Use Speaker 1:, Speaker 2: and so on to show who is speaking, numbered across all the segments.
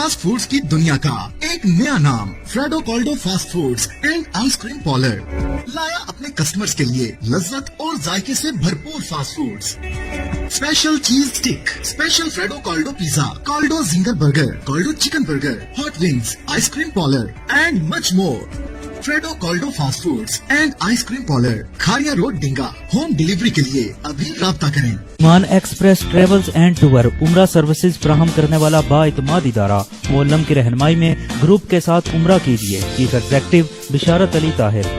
Speaker 1: Fast foods की दुनिया का एक नया नाम Fredo Caldo fast foods and ice cream parlour लाया अपने कस्टमर्स के लिए लज्जत और जायके से भरपूर fast foods. Special cheese stick, special Fredo Caldo pizza, Caldo zinger burger, Caldo chicken burger, hot wings, ice cream parlour and much more. Fredo Caldo fast foods and ice cream parlour, Kharian road, Dinga. Home delivery के लिए अभी राब्ता करें।
Speaker 2: Maan express travels and tour उम्रा services फराहम करने वाला बाइतमाद इदारा मोहल्लम की रहनुमाई में ग्रुप के साथ उम्रा कीजिए। चीफ एग्जेक्टिव बिशारत अली ताहिर।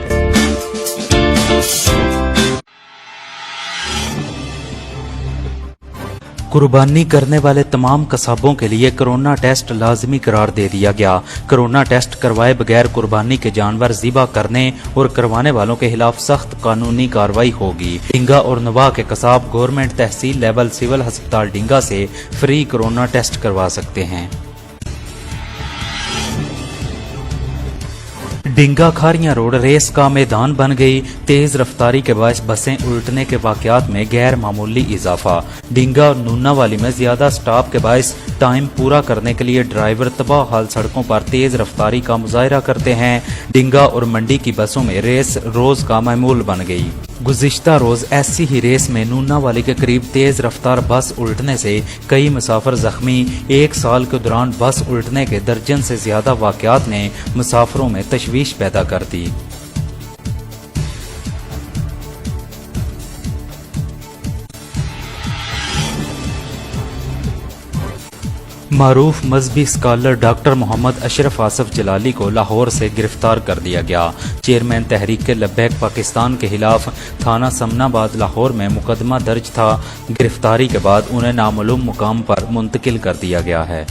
Speaker 2: कुर्बानी करने वाले तमाम कसाबों के लिए कोरोना टेस्ट लाजमी करार दे दिया गया। कोरोना टेस्ट करवाए बगैर कुर्बानी के जानवर ज़िबा करने और करवाने वालों के खिलाफ सख्त कानूनी कार्रवाई होगी। डिंगा और नवाह के कसाब गवर्नमेंट तहसील लेवल सिविल अस्पताल डिंगा से फ्री कोरोना टेस्ट करवा सकते हैं। डिंगा खारिया रोड रेस का मैदान बन गई। तेज रफ्तारी के बायस बसें उल्टने के वाकयात में गैर मामूली इजाफा। डिंगा और नूना वाली में ज्यादा स्टॉप के बायस टाइम पूरा करने के लिए ड्राइवर तबाह हाल सड़कों पर तेज रफ्तारी का मुजाहरा करते हैं। डिंगा और मंडी की बसों में रेस रोज का मामूल बन गई। गुज़िश्ता रोज ऐसी ही रेस में नूना वाली के करीब तेज रफ्तार बस उल्टने से कई मुसाफिर जख्मी। एक साल के दौरान बस उल्टने के दर्जन से ज्यादा वाकयात ने मुसाफिरों में तशवीश पैदा कर दी। मारूफ मजहबी स्कॉलर डॉक्टर मोहम्मद अशरफ आसफ जलाली को लाहौर से गिरफ्तार कर दिया गया। चेयरमैन तहरीक लब्बैक पाकिस्तान के खिलाफ थाना समनाबाद लाहौर में मुकदमा दर्ज था। गिरफ्तारी के बाद उन्हें नामालूम मुकाम पर मुंतकिल कर दिया गया है।